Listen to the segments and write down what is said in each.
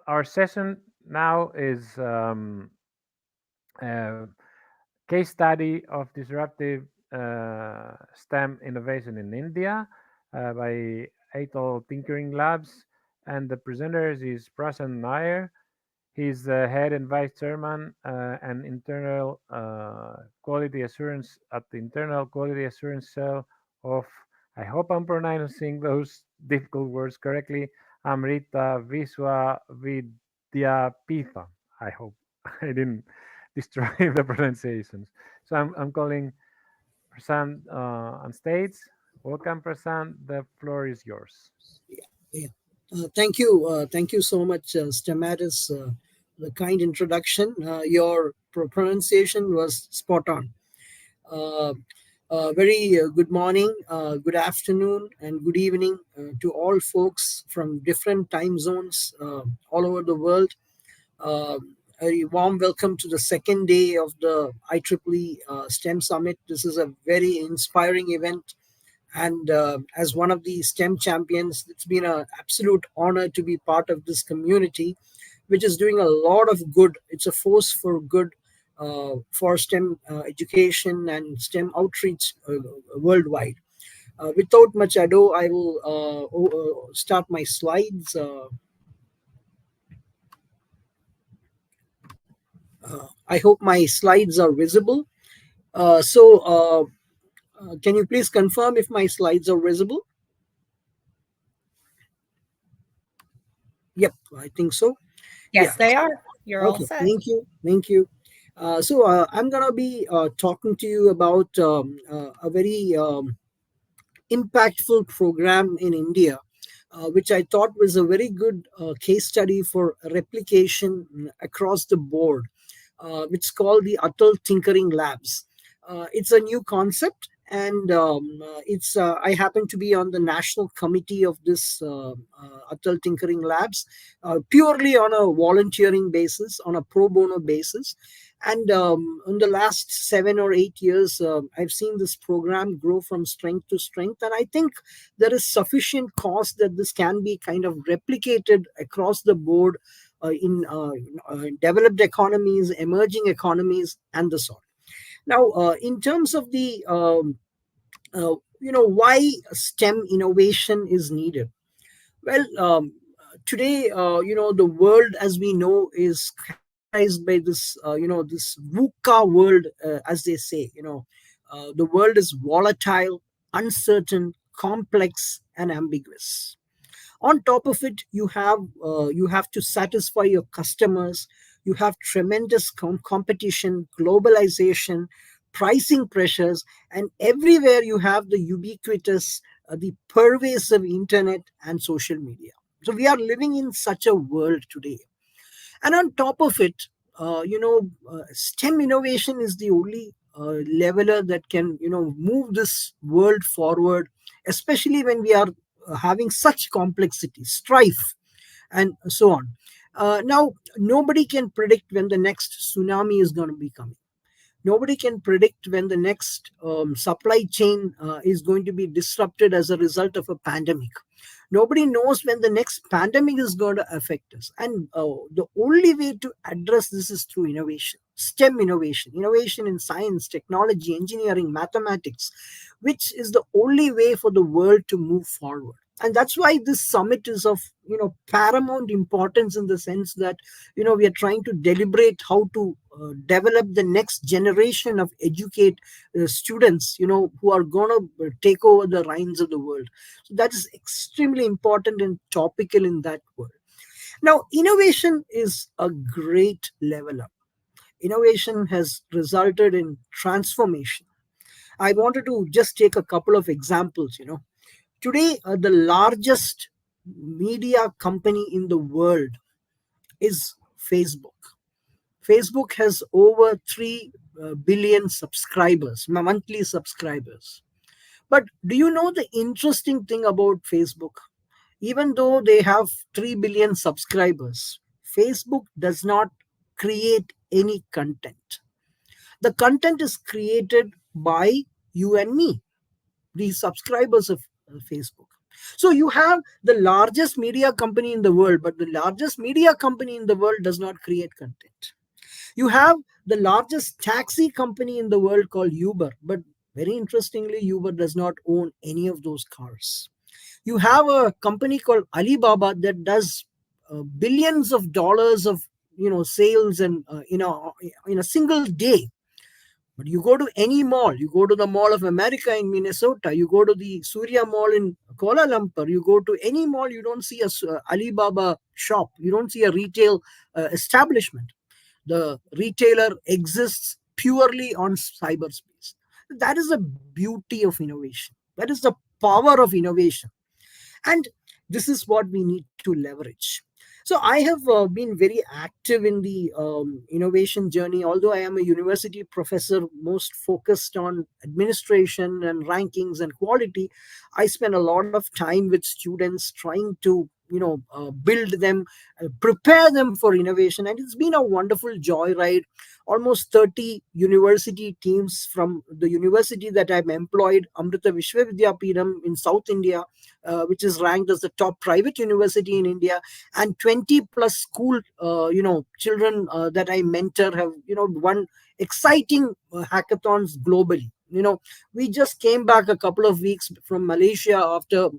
Our session now is a case study of disruptive STEM innovation in India by Atal Tinkering Labs, and the presenters is Prashant Nair. He's the head and vice chairman and internal quality assurance at the internal quality assurance cell of, I hope I'm pronouncing those difficult words correctly, Amrita Viswa Vidyapitha. I hope I didn't destroy the pronunciations. So I'm calling Prasant on stage. Welcome, Prasant. The floor is yours. Yeah. Thank you so much, Stamatis. The kind introduction. Your pronunciation was spot on. Uh, very good morning, good afternoon, and good evening to all folks from different time zones all over the world. Uh, a warm welcome to the second day of the IEEE STEM Summit. This is a very inspiring event, and as one of the STEM champions, it's been an absolute honor to be part of this community, which is doing a lot of good. It's a force for good for STEM education and STEM outreach worldwide. Without much ado, I will start my slides. I hope my slides are visible. Can you please confirm if my slides are visible? Yep, I think so. Yeah. Yes, they are. You're all Okay. set. Thank you. Thank you. I'm gonna be talking to you about a very impactful program in India, which I thought was a very good case study for replication across the board. Which is called the Atal Tinkering Labs. It's a new concept, and it's I happen to be on the national committee of this Atal Tinkering Labs, purely on a volunteering basis, on a pro bono basis. And in the last 7 or 8 years, I've seen this program grow from strength to strength. And I think there is sufficient cause that this can be kind of replicated across the board in developed economies, emerging economies, and the sort. Now, in terms of the why STEM innovation is needed. Well, today, the world as we know is characterized by this, this VUCA world, as they say. The world is volatile, uncertain, complex, and ambiguous. On top of it, you have to satisfy your customers. You have tremendous competition, globalization, pricing pressures, and everywhere you have the ubiquitous, the pervasive internet and social media. So we are living in such a world today. And on top of it, STEM innovation is the only leveler that can move this world forward, especially when we are having such complexity, strife, and so on. Now, nobody can predict when the next tsunami is going to be coming. Nobody can predict when the next supply chain is going to be disrupted as a result of a pandemic. Nobody knows when the next pandemic is going to affect us. And the only way to address this is through innovation, STEM innovation, innovation in science, technology, engineering, mathematics, which is the only way for the world to move forward. And that's why this summit is of paramount importance, in the sense that we are trying to deliberate how to develop the next generation of educate students who are going to take over the reins of the world. So that is extremely important and topical in that world. Now, innovation is a great level up. Innovation has resulted in transformation. I wanted to just take a couple of examples. Today, the largest media company in the world is Facebook. Facebook has over 3 billion subscribers, monthly subscribers. But do you know the interesting thing about Facebook? Even though they have 3 billion subscribers, Facebook does not create any content. The content is created by you and me, the subscribers of Facebook. So you have the largest media company in the world, but the largest media company in the world does not create content. You have the largest taxi company in the world called Uber, but very interestingly, Uber does not own any of those cars. You have a company called Alibaba that does billions of dollars of sales and in a single day. But you go to any mall, you go to the Mall of America in Minnesota, you go to the Surya Mall in Kuala Lumpur, you go to any mall, you don't see a Alibaba shop, you don't see a retail establishment. The retailer exists purely on cyberspace. That is the beauty of innovation. That is the power of innovation. And this is what we need to leverage. So I have been very active in the innovation journey. Although I am a university professor most focused on administration and rankings and quality, I spend a lot of time with students trying to build them, prepare them for innovation, and it's been a wonderful joyride. Almost 30 university teams from the university that I'm employed, Amrita Vishwavidyapeetham in South India, which is ranked as the top private university in India, and 20 plus school, children that I mentor have, won exciting hackathons globally. We just came back a couple of weeks from Malaysia after,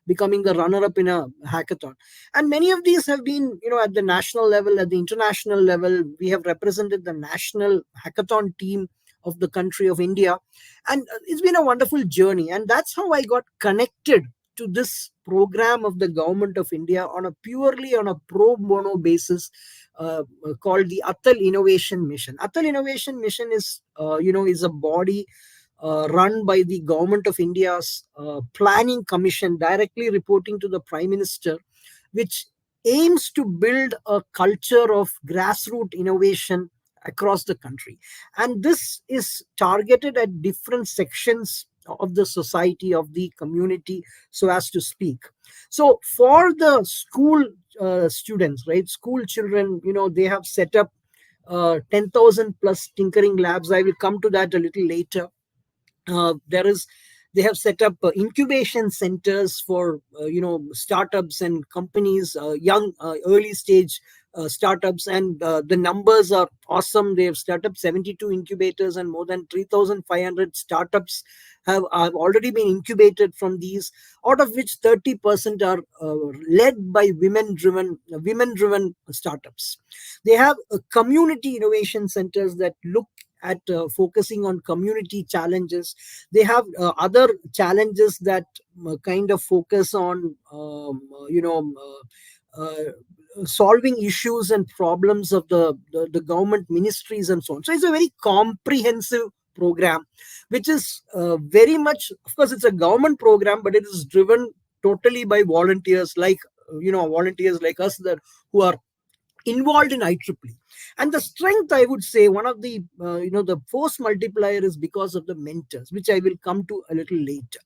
becoming the runner up in a hackathon. And many of these have been, at the national level, at the international level. We have represented the national hackathon team of the country of India. And it's been a wonderful journey. And that's how I got connected to this program of the government of India on a purely on a pro bono basis, called the Atal Innovation Mission. Atal Innovation Mission is a body run by the government of India's planning commission, directly reporting to the Prime Minister, which aims to build a culture of grassroots innovation across the country. And this is targeted at different sections of the society, of the community, so as to speak. So for the school students, right, school children, they have set up 10,000 plus tinkering labs. I will come to that a little later. There is They have set up incubation centers for startups and companies, young early stage startups, and the numbers are awesome. They have started up 72 incubators, and more than 3,500 startups have already been incubated from these, out of which 30% are led by women driven startups. They have community innovation centers that look at focusing on community challenges. They have other challenges that kind of focus on solving issues and problems of the government ministries and so on. So it's a very comprehensive program, which is very much, of course, it's a government program, but it is driven totally by volunteers like us, that who are involved in IEEE. And the strength, I would say, one of the force multiplier is because of the mentors, which I will come to a little later.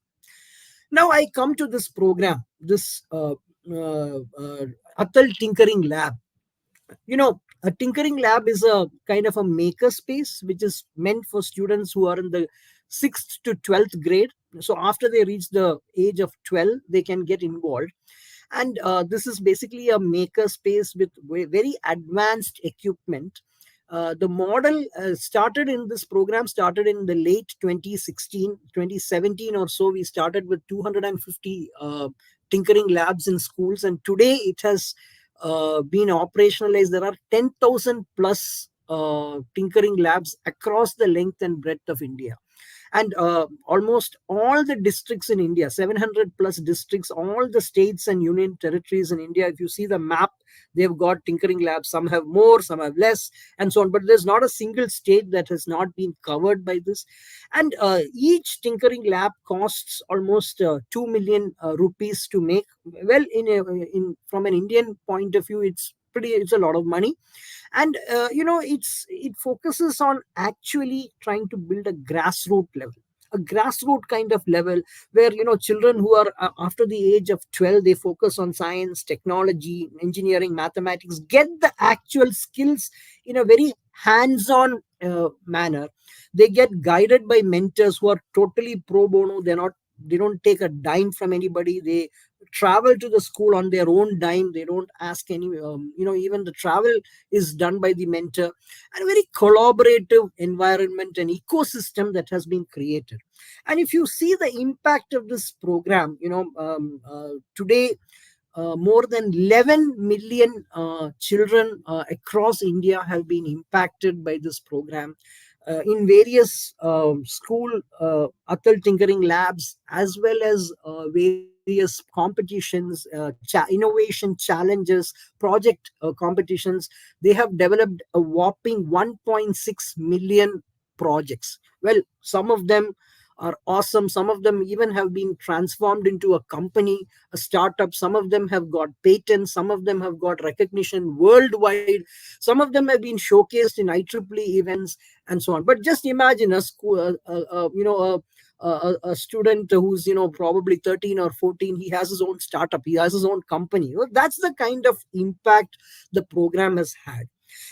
Now I come to this program, this Atal Tinkering Lab. A tinkering lab is a kind of a maker space which is meant for students who are in the 6th to 12th grade. So after they reach the age of 12, they can get involved. And this is basically a maker space with very advanced equipment. The model started in this program started in the late 2016, 2017 or so. We started with 250 tinkering labs in schools, and today it has been operationalized. There are 10,000 plus tinkering labs across the length and breadth of India. And almost all the districts in India, 700 plus districts, all the states and union territories in India, if you see the map, they've got tinkering labs. Some have more, some have less, and so on. But there's not a single state that has not been covered by this. And each tinkering lab costs almost 2 million rupees to make. Well, from an Indian point of view, it's a lot of money. And it focuses on actually trying to build a grassroots kind of level, where children who are after the age of 12, they focus on science, technology, engineering, mathematics, get the actual skills in a very hands-on manner. They get guided by mentors who are totally pro bono. They're not they don't take a dime from anybody. They travel to the school on their own dime. They don't ask any, even the travel is done by the mentor. And a very collaborative environment and ecosystem that has been created. And if you see the impact of this program, today more than 11 million children across India have been impacted by this program in various school Atal Tinkering Labs, as well as various competitions, innovation challenges, project competitions. They have developed a whopping 1.6 million projects. Well, some of them are awesome. Some of them even have been transformed into a company, a startup. Some of them have got patents. Some of them have got recognition worldwide. Some of them have been showcased in IEEE events and so on. But just imagine a school, a student who's probably 13 or 14. He has his own startup. He has his own company. Well, that's the kind of impact the program has had.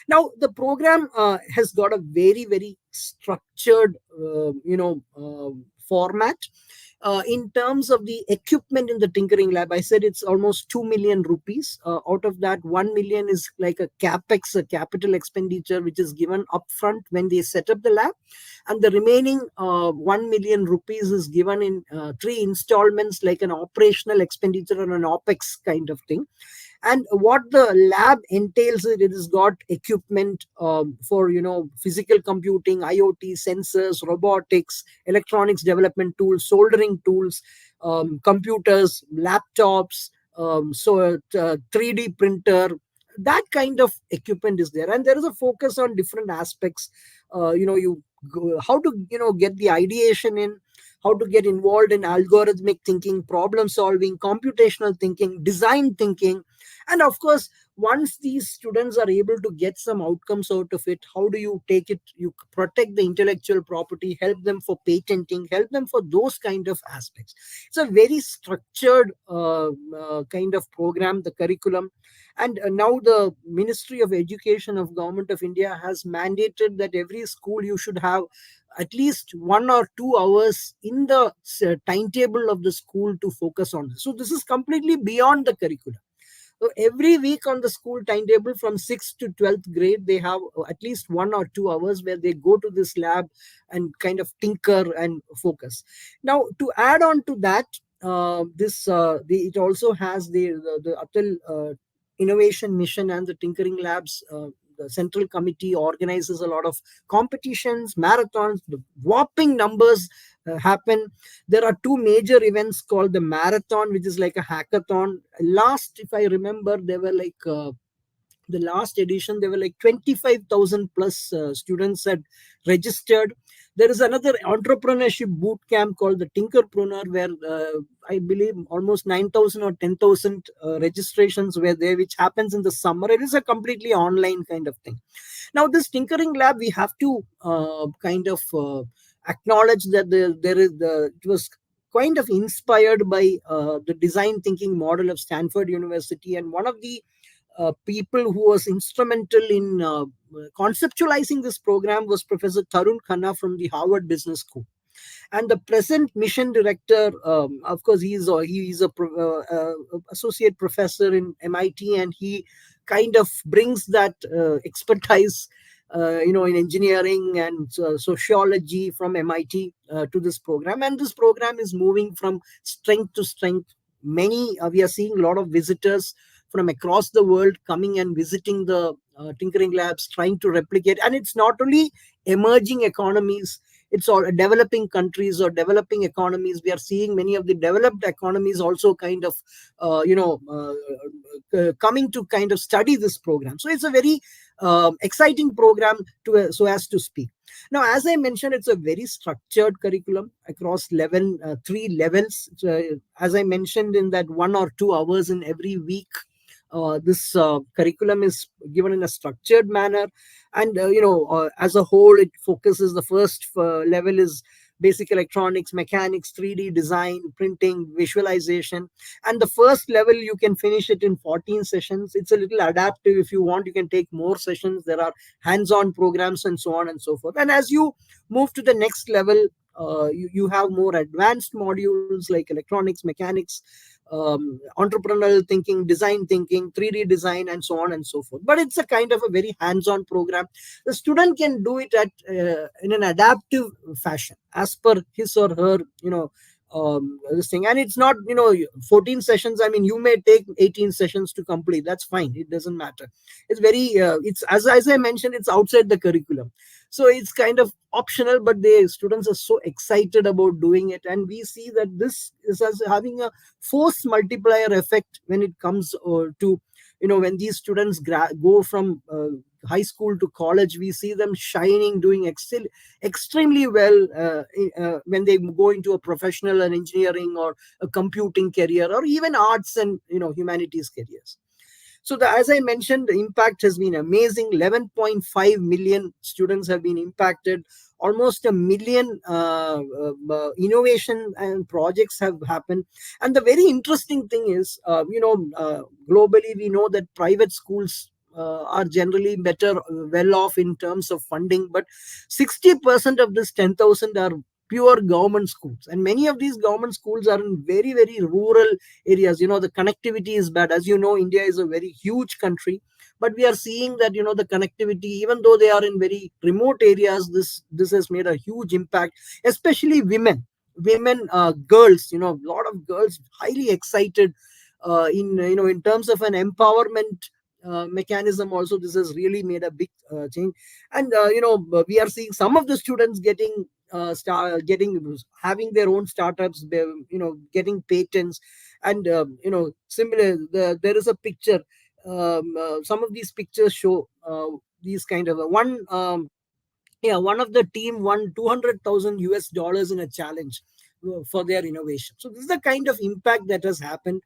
Now, the program has got a very, very structured, format. In terms of the equipment in the tinkering lab, I said it's almost 2 million rupees. Out of that, 1 million is like a capex, a capital expenditure, which is given upfront when they set up the lab. And the remaining 1 million rupees is given in three installments, like an operational expenditure or an OPEX kind of thing. And what the lab entails, it has got equipment for physical computing, IoT, sensors, robotics, electronics development tools, soldering tools, computers, laptops, 3D printer. That kind of equipment is there, and there is a focus on different aspects. How to get the ideation in, how to get involved in algorithmic thinking, problem solving, computational thinking, design thinking. And of course, once these students are able to get some outcomes out of it, how do you take it? You protect the intellectual property, help them for patenting, help them for those kind of aspects. It's a very structured kind of program, the curriculum. And now the Ministry of Education of Government of India has mandated that every school you should have at least 1 or 2 hours in the timetable of the school to focus on this. So this is completely beyond the curriculum. So every week on the school timetable from 6th to 12th grade, they have at least 1 or 2 hours where they go to this lab and kind of tinker and focus. Now, to add on to that, it also has the Atal Innovation Mission and the Tinkering Labs. The Central Committee organizes a lot of competitions, marathons. The whopping numbers happen. There are two major events called the marathon, which is like a hackathon. Last, if I remember, there were like the last edition, there were like 25,000 plus students had registered. There is another entrepreneurship boot camp called the Tinkerpreneur, where I believe almost 9,000 or 10,000 registrations were there, which happens in the summer. It is a completely online kind of thing. Now, this Tinkering Lab, we have to kind of acknowledge that it was kind of inspired by the design thinking model of Stanford University. And one of the people who was instrumental in conceptualizing this program was Professor Tarun Khanna from the Harvard Business School. And the present mission director, of course, he is a associate professor in MIT, and he kind of brings that expertise, in engineering and sociology from MIT to this program. And this program is moving from strength to strength. We are seeing a lot of visitors from across the world coming and visiting the Tinkering Labs, trying to replicate. And it's not only emerging economies, it's all developing countries or developing economies. We are seeing many of the developed economies also kind of coming to kind of study this program. So it's a very exciting program so as to speak. Now, as I mentioned, it's a very structured curriculum across 3 levels. As I mentioned, in that 1 or 2 hours in every week, this curriculum is given in a structured manner. And as a whole, it focuses, the first level is basic electronics, mechanics, 3D design, printing, visualization. And the first level, you can finish it in 14 sessions. It's a little adaptive. If you want, you can take more sessions. There are hands-on programs and so on and so forth. And as you move to the next level, You have more advanced modules like electronics, mechanics, entrepreneurial thinking, design thinking, 3D design, and so on and so forth. But it's a kind of a very hands-on program. The student can do it at in an adaptive fashion as per his or her, this thing. And it's not, 14 sessions. I mean, you may take 18 sessions to complete. That's fine. It doesn't matter. It's very, it's as I mentioned, it's outside the curriculum, so it's kind of optional, but the students are so excited about doing it, and we see that this is as having a force multiplier effect when it comes to, when these students go from high school to college. We see them shining, doing extremely well when they go into a professional and engineering or a computing career, or even arts and humanities careers. So, as I mentioned, the impact has been amazing. 11.5 million students have been impacted. Almost a million innovation and projects have happened. And the very interesting thing is, globally, we know that private schools are generally better, well off in terms of funding. But 60% of this 10,000 are pure government schools. And many of these government schools are in very, very rural areas. The connectivity is bad. As you know, India is a very huge country, but we are seeing that the connectivity, even though they are in very remote areas, this has made a huge impact, especially women, girls. A lot of girls highly excited in terms of an empowerment mechanism. Also, this has really made a big change. And we are seeing some of the students getting having their own startups, getting patents. And similar, there is a picture. Some of these pictures show these kind of one of the team won 200,000 US dollars in a challenge for their innovation. So this is the kind of impact that has happened.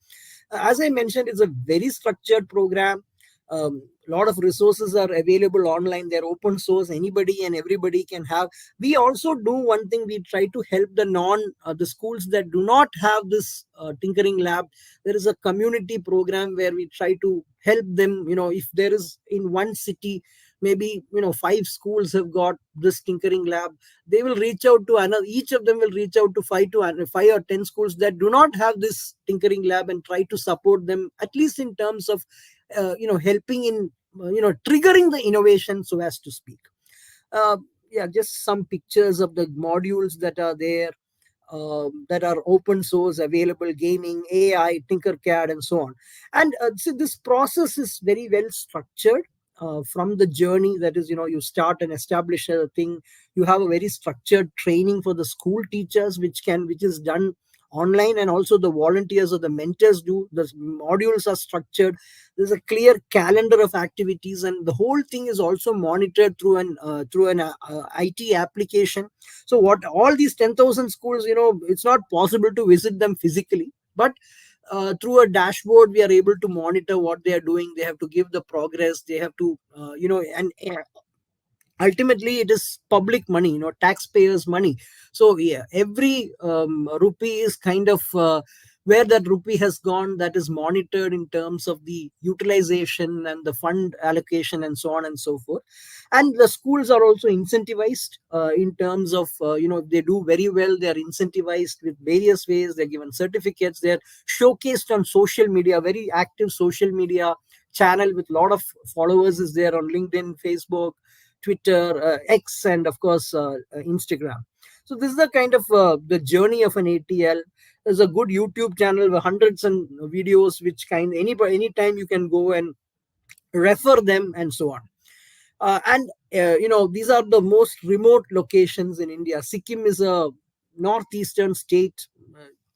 As I mentioned, it's a very structured program. A lot of resources are available online. They're open source. Anybody and everybody can have. We also do one thing. We try to help the schools that do not have this tinkering lab. There is a community program where we try to help them. If there is in one city, maybe 5 schools have got this tinkering lab, they will reach out to another. Each of them will reach out to 5 or 10 schools that do not have this tinkering lab, and try to support them, at least in terms of helping in triggering the innovation, so as to speak. uh, yeah, just some pictures of the modules that are there, that are open source, available: gaming, AI, Tinkercad, and so on. And so this process is very well structured. From the journey, that is, you start and establish a thing. You have a very structured training for the school teachers, which is done online, and also the volunteers or the mentors do. The modules are structured. There's a clear calendar of activities, and the whole thing is also monitored through an IT application. So what all these 10,000 schools, it's not possible to visit them physically, but through a dashboard we are able to monitor what they are doing. They have to give the progress. They have to and ultimately it is public money, taxpayers money. So yeah, every rupee is kind of where that rupee has gone, that is monitored in terms of the utilization and the fund allocation, and so on and so forth. And the schools are also incentivized in terms of if they do very well, they are incentivized with various ways. They're given certificates. They're showcased on social media. Very active social media channel with a lot of followers is there on LinkedIn, Facebook, Twitter, X, and of course Instagram. So this is the kind of the journey of an ATL. There's a good YouTube channel with hundreds and videos, which anytime you can go and refer them, and so on. And these are the most remote locations in India. Sikkim is a northeastern state,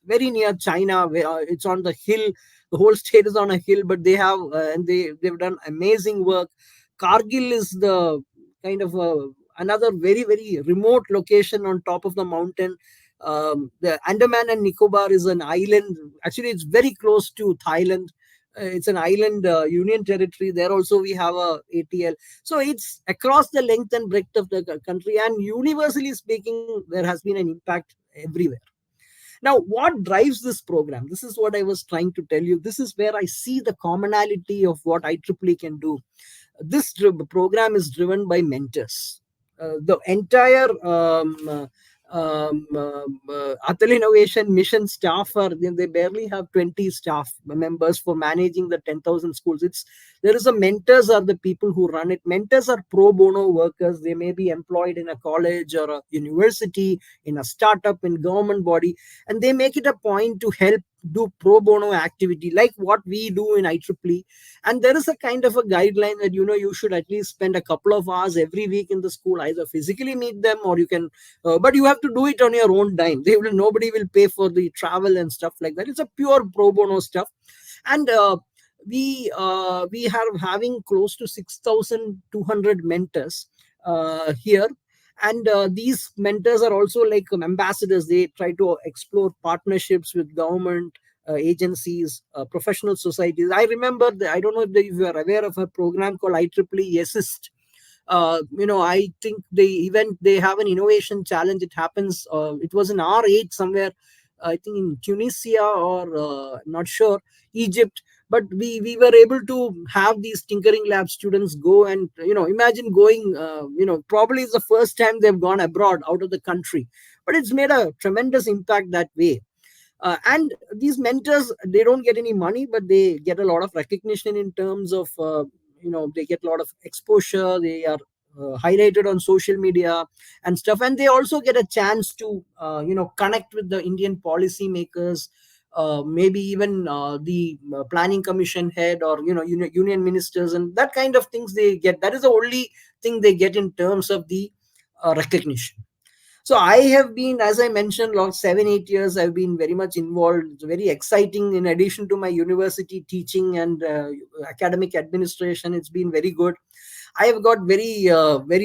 very near China, where it's on the hill. The whole state is on a hill, but they have and they've done amazing work. Kargil is the kind of another very, very remote location on top of the mountain. The Andaman and Nicobar is an island. Actually, it's very close to Thailand. It's an island union territory. There also we have a ATL. So it's across the length and breadth of the country, and universally speaking, there has been an impact everywhere. Now, what drives this program? This is what I was trying to tell you. This is where I see the commonality of what IEEE can do. This program is driven by mentors. The entire Atal Innovation Mission staff are they barely have 20 staff members for managing the 10,000 schools. It's there is a mentors are the people who run it. Mentors are pro bono workers. They may be employed in a college or a university, in a startup, in government body, and they make it a point to help do pro bono activity like what we do in IEEE. And there is a kind of a guideline that you should at least spend a couple of hours every week in the school, either physically meet them or you can but you have to do it on your own dime. Nobody will pay for the travel and stuff like that. It's a pure pro bono stuff. And we are having close to 6,200 mentors here. And these mentors are also like ambassadors. They try to explore partnerships with government agencies, professional societies. I remember, I don't know if you are aware of a program called IEEE Assist. I think they have an innovation challenge. It happens. It was in R8 somewhere. I think in Tunisia or not sure, Egypt. But we were able to have these tinkering lab students go and imagine going. Probably it's the first time they've gone abroad out of the country, but it's made a tremendous impact that way. And these mentors, they don't get any money, but they get a lot of recognition in terms of they get a lot of exposure. They are highlighted on social media and stuff, and they also get a chance to connect with the Indian policymakers, maybe even the planning commission head, or union ministers, and that kind of things they get. That is the only thing they get in terms of the recognition. So I have been, as I mentioned, last 7 8 years I've been very much involved. It's very exciting. In addition to my university teaching and academic administration, it's been very good. I have got very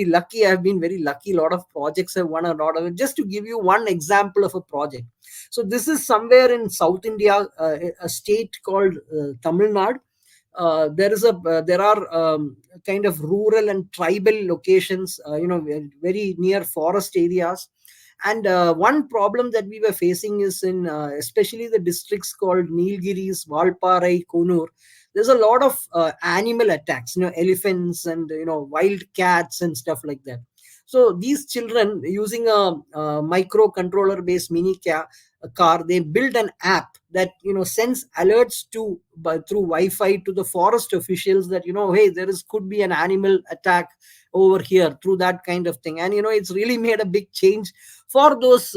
lucky. I have been very lucky. A lot of projects have won a lot of it. Just to give you one example of a project. So this is somewhere in South India, a state called Tamil Nadu. There are kind of rural and tribal locations, very near forest areas. And one problem that we were facing is in especially the districts called Nilgiris, Valparai, Konur. There's a lot of animal attacks, elephants and wild cats and stuff like that. So these children, using a microcontroller based car, they build an app that sends alerts through Wi-Fi to the forest officials that hey, could be an animal attack over here, through that kind of thing. And it's really made a big change for those.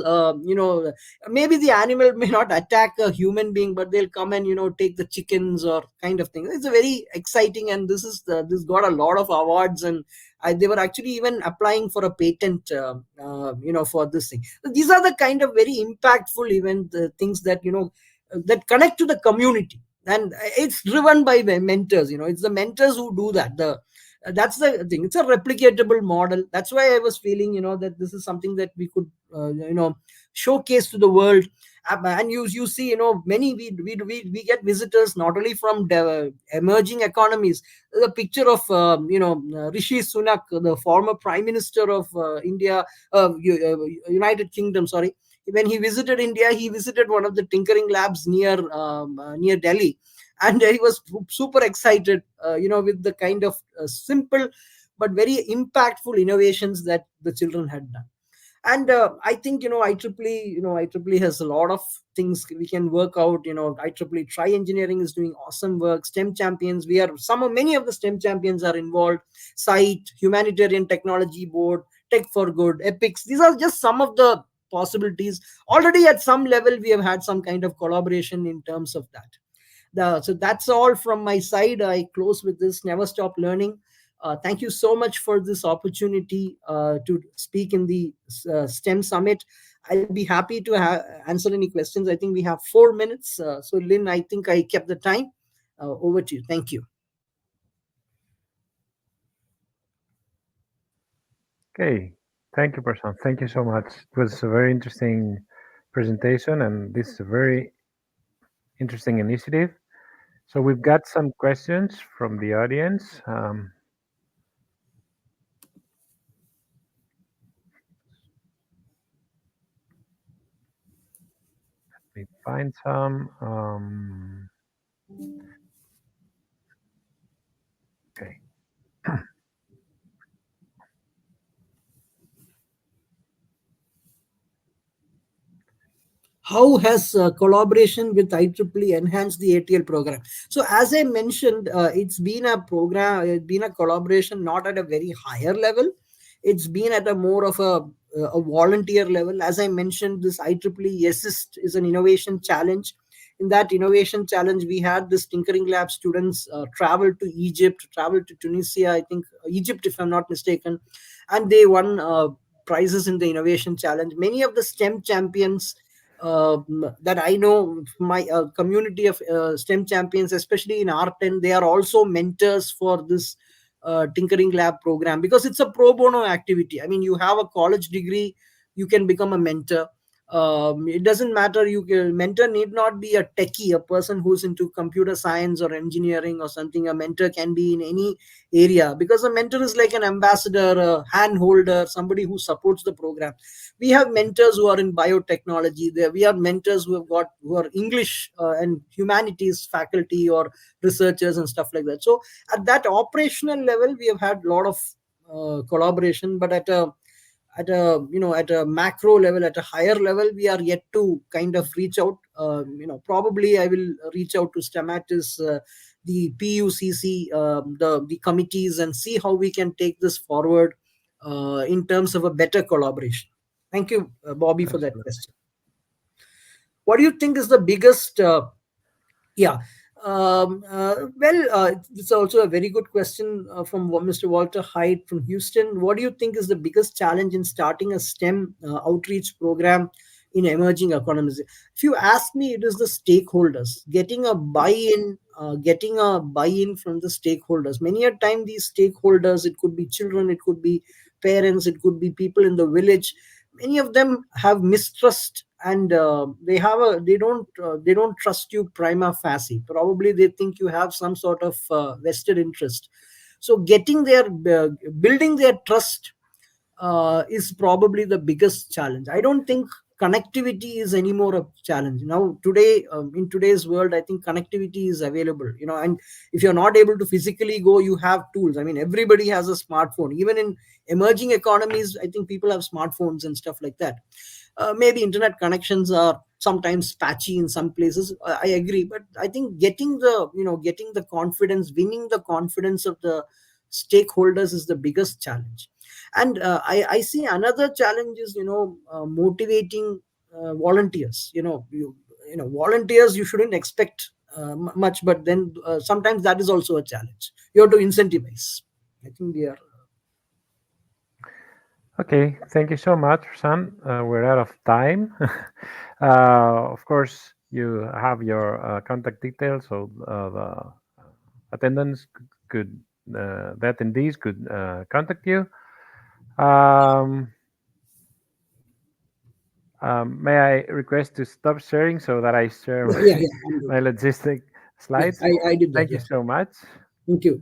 Maybe the animal may not attack a human being, but they'll come and take the chickens or kind of thing. It's a very exciting, and this got a lot of awards. And they were actually even applying for a patent for this thing. So these are the kind of very impactful event things that that connect to the community. And it's driven by the mentors. It's the mentors who do that. That's the thing. It's a replicatable model. That's why I was feeling that this is something that we could showcase to the world. And you see, many we get visitors not only from emerging economies. The picture of Rishi Sunak, the former prime minister of India, United Kingdom, sorry. When he visited India, he visited one of the tinkering labs near Delhi, and he was super excited, with the kind of simple but very impactful innovations that the children had done. And I think IEEE has a lot of things we can work out. IEEE Try Engineering is doing awesome work. STEM champions, we are many of the STEM champions are involved. Site, Humanitarian Technology Board, Tech for Good, Epics, these are just some of the possibilities. Already at some level we have had some kind of collaboration in terms of that. So that's all from my side. I close with this: never stop learning. Thank you so much for this opportunity to speak in the STEM Summit. I'll be happy to answer any questions. I think we have 4 minutes. So, Lynn, I think I kept the time. Over to you. Thank you. Okay, thank you, Prashant. Thank you so much. It was a very interesting presentation, and this is a very interesting initiative. So we've got some questions from the audience. Let me find some. Okay. how has collaboration with IEEE enhanced the ATL program? So as I mentioned, it's been a program, it's been a collaboration not at a very higher level. It's been at a more of a volunteer level. As I mentioned, this IEEE Assist is an innovation challenge. In that innovation challenge, we had this Tinkering Lab students travel to Egypt, travel to Tunisia, I think Egypt, if I'm not mistaken, and they won prizes in the innovation challenge. Many of the STEM champions that I know, my community of STEM champions, especially in R10, they are also mentors for this Tinkering Lab program, because it's a pro bono activity. I mean, you have a college degree, you can become a mentor. It doesn't matter. Mentor need not be a techie, a person who's into computer science or engineering or something. A mentor can be in any area, because a mentor is like an ambassador, a hand holder, somebody who supports the program. We have mentors who are in biotechnology. There we have mentors who are English and humanities faculty or researchers and stuff like that. So at that operational level, we have had a lot of collaboration, but at a macro level, at a higher level, we are yet to kind of reach out. Probably I will reach out to Stamatis, the PUCC, the committees, and see how we can take this forward in terms of a better collaboration. Thank you, Bobby, for that Absolutely. question. What do you think is the biggest yeah. It's also a very good question from Mr. Walter Hyde from Houston. What do you think is the biggest challenge in starting a STEM outreach program in emerging economies? If you ask me, it is the stakeholders getting a buy-in from the stakeholders. Many a time, these stakeholders, it could be children, it could be parents, it could be people in the village. Many of them have mistrust, and they don't trust you prima facie. Probably they think you have some sort of vested interest. So building their trust is probably the biggest challenge. I don't think connectivity is anymore a challenge now. Today, in today's world, I think connectivity is available. And if you're not able to physically go, you have tools. I mean, everybody has a smartphone. Even in emerging economies, I think people have smartphones and stuff like that. Maybe internet connections are sometimes patchy in some places. I agree, but I think getting the confidence, winning the confidence of the stakeholders is the biggest challenge. And I see another challenge is motivating volunteers. Volunteers, you shouldn't expect much, but then sometimes that is also a challenge. You have to incentivize. I think we are. Okay, thank you so much, Sam. We're out of time. Of course, you have your contact details, so the attendants could, the attendees could contact you. Um, may I request to stop sharing so that I share Yeah, yeah, yeah. I'm good. my logistic Yeah, slides? I did that. Thank you Yeah. so much. Thank you.